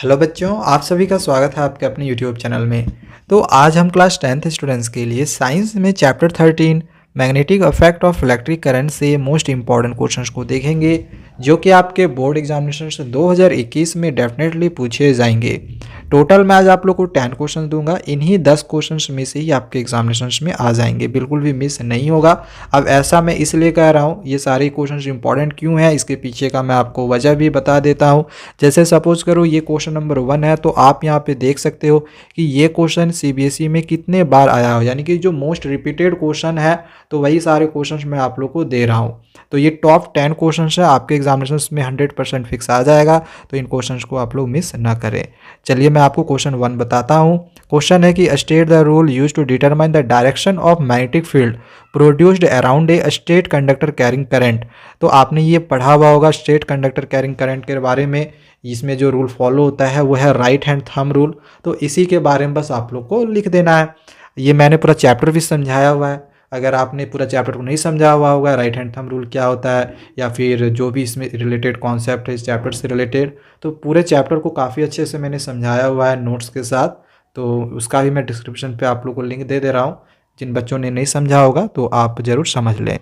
Hello बच्चों, आप सभी का स्वागत है आपके अपने यूट्यूब चैनल में। तो आज हम क्लास 10th स्टूडेंट्स के लिए साइंस में chapter 13 magnetic effect of electric current से मोस्ट इंपॉर्टेंट क्वेश्चंस को देखेंगे, जो कि आपके बोर्ड एग्जामिनेशन से 2021 में डेफिनेटली पूछे जाएंगे। टोटल मैं आज आप लोग को 10 क्वेश्चन दूंगा, इन्हीं 10 क्वेश्चंस में से ही आपके एग्जामिनेशन में आ जाएंगे, बिल्कुल भी मिस नहीं होगा। अब ऐसा मैं इसलिए कह रहा हूँ, ये सारे क्वेश्चंस इंपॉर्टेंट क्यों हैं इसके पीछे का मैं आपको वजह भी बता देता हूँ। जैसे सपोज करो ये क्वेश्चन नंबर 1 है, तो आप यहाँ पे देख सकते हो कि ये क्वेश्चन सीबीएसई में कितने बार आया हो, यानी कि जो मोस्ट रिपीटेड क्वेश्चन है, तो वही सारे क्वेश्चन मैं आप लोग को दे रहा हूँ। तो ये टॉप 10 क्वेश्चन है, आपके एग्जामिनेशन में 100% फिक्स आ जाएगा, तो इन क्वेश्चन को आप लोग मिस ना करें। चलिए मैं आपको क्वेश्चन 1 बताता हूँ। क्वेश्चन है कि state the rule use to determine the direction of magnetic field produced around a state conductor carrying current. तो आपने ये पढ़ा हुआ होगा स्टेट कंडक्टर कैरिंग करंट के बारे में। इसमें जो रूल फॉलो होता है वो है राइट हैंड थंब रूल। तो इसी के बारे में बस आप लोग को लिख देना है। ये मैंने पूरा चैप्टर भी समझाया हुआ है। अगर आपने पूरा चैप्टर को नहीं समझा हुआ होगा राइट हैंड थंब रूल क्या होता है, या फिर जो भी इसमें रिलेटेड कॉन्सेप्ट है इस चैप्टर से रिलेटेड, तो पूरे चैप्टर को काफ़ी अच्छे से मैंने समझाया हुआ है नोट्स के साथ। तो उसका भी मैं डिस्क्रिप्शन पे आप लोग को लिंक दे रहा हूँ। जिन बच्चों ने नहीं समझा होगा तो आप ज़रूर समझ लें।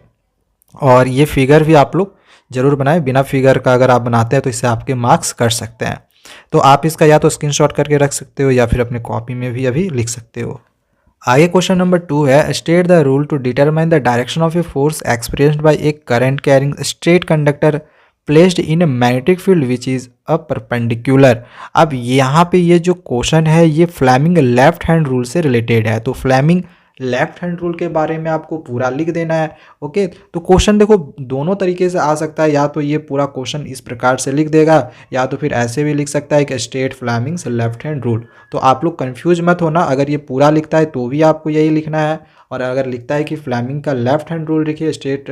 और ये फिगर भी आप लोग ज़रूर बनाएं। बिना फिगर का अगर आप बनाते हैं तो इससे आपके मार्क्स कट सकते हैं। तो आप इसका या तो स्क्रीनशॉट करके रख सकते हो या फिर अपने कॉपी में भी अभी लिख सकते हो। आगे क्वेश्चन नंबर 2 है, state the rule to determine the direction of a force experienced by a current carrying straight conductor placed in a magnetic field which is a perpendicular. अब यहाँ पे ये जो क्वेश्चन है ये फ्लेमिंग लेफ्ट हैंड रूल से related है। तो फ्लेमिंग लेफ्ट हैंड रूल के बारे में आपको पूरा लिख देना है। ओके, तो क्वेश्चन देखो दोनों तरीके से आ सकता है, या तो ये पूरा क्वेश्चन इस प्रकार से लिख देगा, या तो फिर ऐसे भी लिख सकता है कि state Fleming's left hand rule. तो आप लोग कंफ्यूज मत होना, अगर ये पूरा लिखता है तो भी आपको यही लिखना है, और अगर लिखता है कि फ्लेमिंग का लेफ्ट हैंड रूल लिखिए state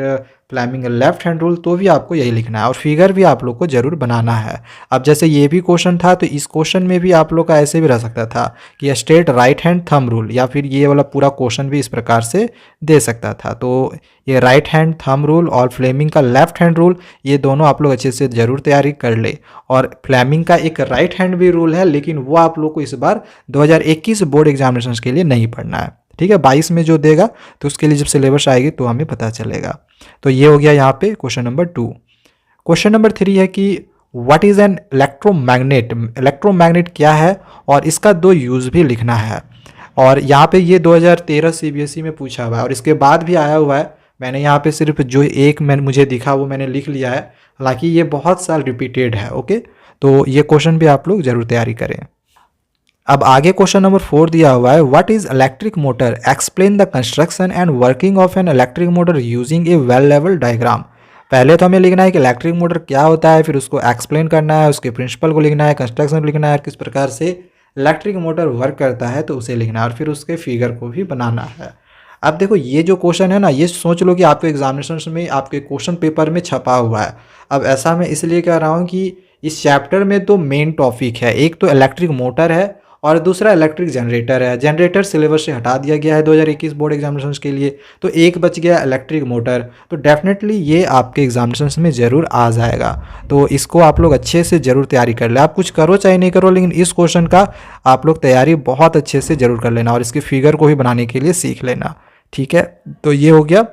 Fleming left hand rule, तो भी आपको यही लिखना है। और फिगर भी आप लोग को जरूर बनाना है। अब जैसे ये भी क्वेश्चन था, तो इस क्वेश्चन में भी आप लोग का ऐसे भी रह सकता था कि state right hand thumb rule, या फिर ये वाला पूरा क्वेश्चन भी इस प्रकार से दे सकता था। तो ये राइट हैंड थंब रूल और फ्लेमिंग का लेफ्ट हैंड रूल, ये दोनों आप लोग अच्छे से जरूर तैयारी कर ले। और फ्लेमिंग का एक राइट हैंड भी रूल है, लेकिन वो आप लोग को इस बार 2021 बोर्ड एग्जामिनेशन के लिए नहीं पढ़ना है। ठीक है, 22 में जो देगा तो उसके लिए जब सिलेबस आएगी तो हमें पता चलेगा। तो ये हो गया यहाँ पे क्वेश्चन नंबर 2। क्वेश्चन नंबर 3 है कि what is an electromagnet. Electromagnet क्या है और इसका 2 यूज भी लिखना है। और यहाँ पे ये 2013 सीबीएसई में पूछा हुआ है, और इसके बाद भी आया हुआ है। मैंने यहाँ पे सिर्फ जो एक मुझे दिखा वो मैंने लिख लिया है, हालांकि ये बहुत साल रिपीटेड है। ओके, तो ये क्वेश्चन भी आप लोग जरूर तैयारी करें। अब आगे क्वेश्चन नंबर 4 दिया हुआ है, what is electric motor, explain the construction and working of an electric motor using A well level diagram. पहले तो हमें लिखना है कि इलेक्ट्रिक मोटर क्या होता है, फिर उसको एक्सप्लेन करना है, उसके प्रिंसिपल को लिखना है, कंस्ट्रक्शन लिखना है, किस प्रकार से इलेक्ट्रिक मोटर वर्क करता है तो उसे लिखना है, और फिर उसके फिगर को भी बनाना है। अब देखो ये जो क्वेश्चन है ना, ये सोच लो कि आपके एग्जामिनेशन में आपके क्वेश्चन पेपर में छपा हुआ है। अब ऐसा मैं इसलिए कह रहा हूँ कि इस चैप्टर में तो मेन टॉपिक है, एक तो इलेक्ट्रिक मोटर है और दूसरा इलेक्ट्रिक जनरेटर है। जनरेटर सिलेबस से हटा दिया गया है 2021 बोर्ड एग्जामिनेशंस के लिए, तो एक बच गया इलेक्ट्रिक मोटर। तो डेफिनेटली ये आपके एग्जामिनेशंस में ज़रूर आ जाएगा। तो इसको आप लोग अच्छे से ज़रूर तैयारी कर ले। आप कुछ करो चाहे नहीं करो, लेकिन इस क्वेश्चन का आप लोग तैयारी बहुत अच्छे से ज़रूर कर लेना, और इसके फिगर को भी बनाने के लिए सीख लेना। ठीक है, तो ये हो गया।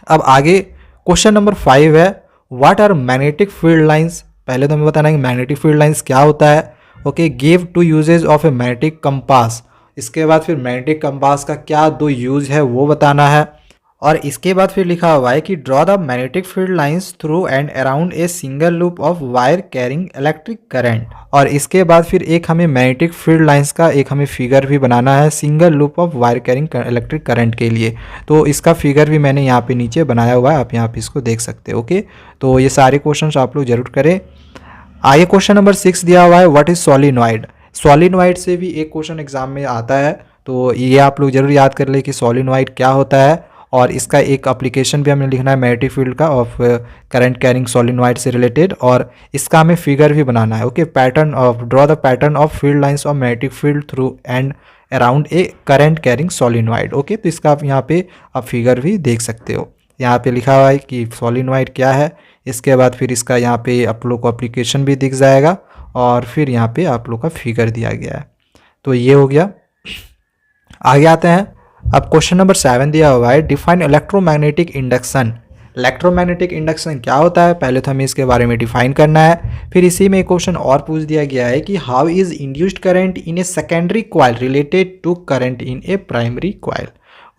अब आगे क्वेश्चन नंबर 5 है, what are magnetic field lines. पहले तो हमें बताना है कि मैग्नेटिक फील्ड लाइंस क्या होता है। Okay, give 2 uses of a magnetic compass. इसके बाद फिर मैग्नेटिक कंपास का क्या 2 यूज है वो बताना है। और इसके बाद फिर लिखा हुआ है कि draw the magnetic field lines through and around a single loop of wire carrying electric current. और इसके बाद फिर एक हमें मैग्नेटिक फील्ड लाइंस का एक हमें फिगर भी बनाना है single loop of wire carrying electric current के लिए। तो इसका फिगर भी मैंने यहाँ पे नीचे बनाया हुआ है, आप यहाँ पे इसको देख सकते हो। ओके, तो ये सारे क्वेश्चन आप लोग जरूर करें। आगे क्वेश्चन नंबर 6 दिया हुआ है, व्हाट इज सॉलिनॉइड। सॉलिनॉइड से भी एक क्वेश्चन एग्जाम में आता है, तो ये आप लोग जरूर याद कर ले कि सॉलिनॉइड क्या होता है, और इसका एक एप्लीकेशन भी हमें लिखना है मैग्नेटिक फील्ड का ऑफ करंट कैरिंग सॉलिनॉइड से रिलेटेड, और इसका हमें फिगर भी बनाना है। Okay, pattern of draw the pattern of field lines of magnetic field through and around a current carrying solenoid. Okay, तो इसका आप यहाँ पे आप फिगर भी देख सकते हो। यहाँ पे लिखा हुआ है कि सॉलिनॉइड क्या है, इसके बाद फिर इसका यहाँ पे आप लोग को एप्लीकेशन भी दिख जाएगा, और फिर यहाँ पे आप लोग का फिगर दिया गया है। तो ये हो गया। आगे आते हैं। अब क्वेश्चन नंबर 7 दिया हुआ है, define electromagnetic induction. Electromagnetic induction क्या होता है, पहले तो हमें इसके बारे में डिफाइन करना है। फिर इसी में एक क्वेश्चन और पूछ दिया गया है कि how is induced current in a secondary coil related to current in a primary coil.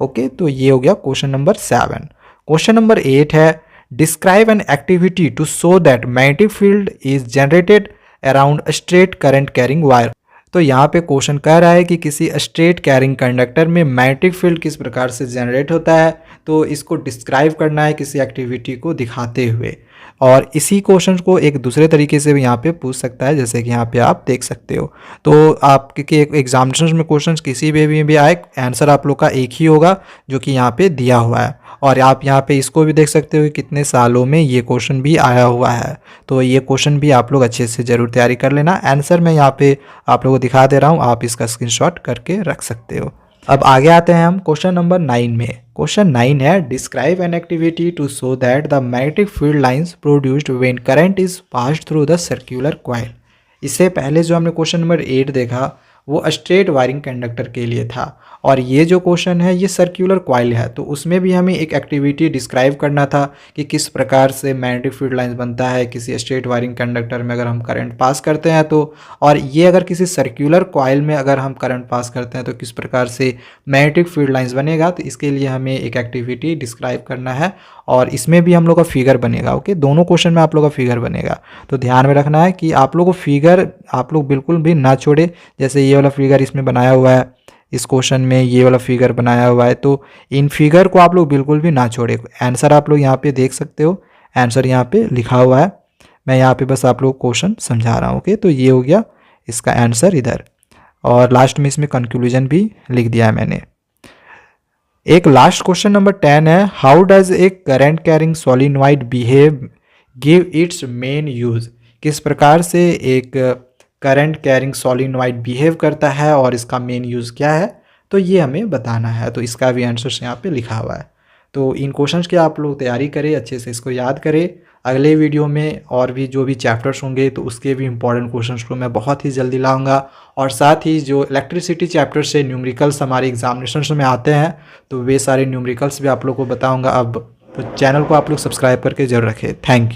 Okay, तो ये हो गया क्वेश्चन नंबर 7। क्वेश्चन नंबर 8 है, describe an activity to show that magnetic field is generated around straight current carrying wire. तो यहाँ पे question कह रहा है कि किसी स्ट्रेट कैरिंग कंडक्टर में मैग्नेटिक फील्ड किस प्रकार से जनरेट होता है, तो इसको डिस्क्राइब करना है किसी एक्टिविटी को दिखाते हुए। और इसी क्वेश्चन को एक दूसरे तरीके से भी यहाँ पे पूछ सकता है, जैसे कि यहाँ पे आप देख सकते हो। तो आपके एग्जामिनेशन में क्वेश्चन किसी भी आए, आंसर आप लोग का एक ही होगा जो कि यहाँ पे दिया हुआ है। और आप यहाँ पे इसको भी देख सकते हो कि कितने सालों में ये क्वेश्चन भी आया हुआ है। तो ये क्वेश्चन भी आप लोग अच्छे से ज़रूर तैयारी कर लेना। आंसर मैं यहाँ पे आप लोगों को दिखा दे रहा हूँ, आप इसका स्क्रीनशॉट करके रख सकते हो। अब आगे आते हैं हम क्वेश्चन नंबर 9 में। क्वेश्चन 9 है, describe an activity to show that the magnetic field lines produced when current is passed through the circular coil. इससे पहले जो हमने क्वेश्चन नंबर 8 देखा वो स्ट्रेट वायरिंग कंडक्टर के लिए था, और ये जो क्वेश्चन है ये सर्कुलर कॉइल है। तो उसमें भी हमें एक एक्टिविटी डिस्क्राइब करना था कि किस प्रकार से मैग्नेटिक फील्ड लाइंस बनता है किसी स्ट्रेट वायरिंग कंडक्टर में अगर हम करंट पास करते हैं तो, और ये अगर किसी सर्कुलर कॉइल में अगर हम करंट पास करते हैं तो किस प्रकार से मैग्नेटिक फील्ड लाइंस बनेगा। तो इसके लिए हमें एक एक्टिविटी डिस्क्राइब करना है, और इसमें भी हम लोग का फिगर बनेगा। ओके, दोनों क्वेश्चन में आप लोग का फिगर बनेगा। तो ध्यान में रखना है कि आप लोग को फिगर आप लोग बिल्कुल भी ना छोड़े। जैसे ये वाला फिगर इसमें बनाया हुआ है, इस क्वेश्चन में ये वाला फिगर बनाया हुआ है, तो इन फिगर को आप लोग बिल्कुल भी ना छोड़े। आंसर आप लोग यहाँ पे देख सकते हो, आंसर यहाँ पे लिखा हुआ है। मैं यहाँ पे बस आप लोग क्वेश्चन समझा रहा हूँ। ओके, तो ये हो गया इसका आंसर इधर, और लास्ट में इसमें कंक्लूजन भी लिख दिया है मैंने। एक लास्ट क्वेश्चन नंबर 10 है, how does a current carrying solenoid behave give its main use. किस प्रकार से एक करंट कैरिंग सोलिनॉइड बिहेव करता है और इसका मेन यूज़ क्या है, तो ये हमें बताना है। तो इसका भी आंसर यहाँ पे लिखा हुआ है। तो इन क्वेश्चंस की आप लोग तैयारी करें, अच्छे से इसको याद करें। अगले वीडियो में और भी जो भी चैप्टर्स होंगे तो उसके भी इंपॉर्टेंट क्वेश्चंस को मैं बहुत ही जल्दी लाऊंगा, और साथ ही जो इलेक्ट्रिसिटी चैप्टर से न्यूमेरिकल्स हमारे एग्जामिनेशन में आते हैं तो वे सारे न्यूमेरिकल्स भी आप लोग को बताऊँगा। अब तो चैनल को आप लोग सब्सक्राइब करके जरूर रखें। Thank you.